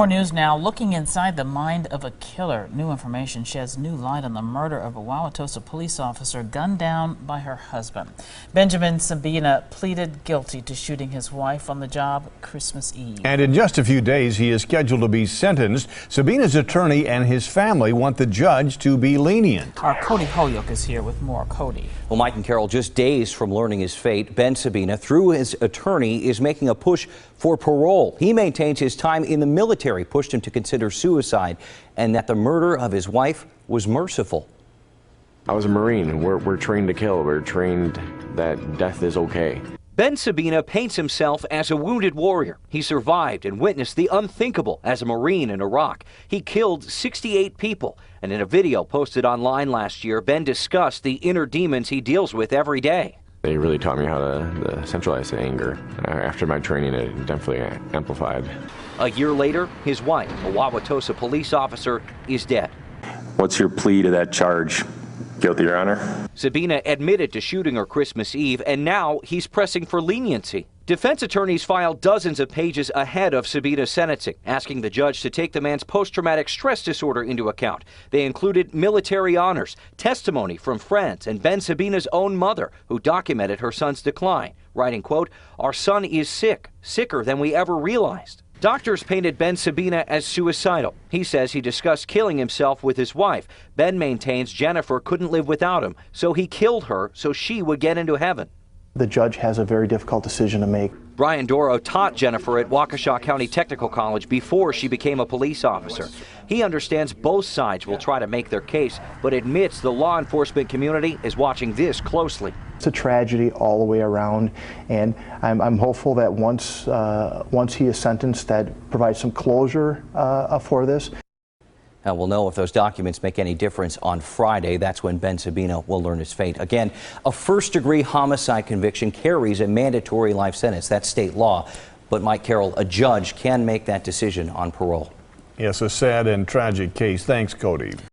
More news now. Looking inside the mind of a killer. New information sheds new light on the murder of a Wauwatosa police officer gunned down by her husband. Benjamin Sebena pleaded guilty to shooting his wife on the job Christmas Eve. And in just a few days, he is scheduled to be sentenced. Sebena's attorney and his family want the judge to be lenient. Our Cody Holyoke is here with more. Cody. Well, Mike and Carol, just days from learning his fate, Ben Sebena, through his attorney, is making a push for parole. He maintains his time in the military pushed him to consider suicide and that the murder of his wife was merciful. I was a Marine. We're trained to kill. We're trained that death is okay. Ben Sebena paints himself as a wounded warrior. He survived and witnessed the unthinkable as a Marine in Iraq. He killed 68 people. And in a video posted online last year, Ben discussed the inner demons he deals with every day. They really taught me how to centralize the anger. After my training, it definitely amplified. A year later, his wife, a Wauwatosa police officer, is dead. What's your plea to that charge? Guilty, Your Honor. Sebena admitted to shooting her Christmas Eve, and now he's pressing for leniency. Defense attorneys filed dozens of pages ahead of Sebena's sentencing, asking the judge to take the man's post-traumatic stress disorder into account. They included military honors, testimony from friends, and Ben Sebena's own mother, who documented her son's decline, writing, quote, "Our son is sick, sicker than we ever realized." Doctors painted Ben Sebena as suicidal. He says he discussed killing himself with his wife. Ben maintains Jennifer couldn't live without him, so he killed her so she would get into heaven. The judge has a very difficult decision to make. Brian Doro taught Jennifer at Waukesha County Technical College before she became a police officer. He understands both sides will try to make their case, but admits the law enforcement community is watching this closely. It's a tragedy all the way around, and I'm hopeful that once he is sentenced, that provides some closure for this. And we'll know if those documents make any difference on Friday. That's when Ben Sebena will learn his fate. Again, a first-degree homicide conviction carries a mandatory life sentence. That's state law. But, Mike Carroll, a judge can make that decision on parole. Yes, a sad and tragic case. Thanks, Cody.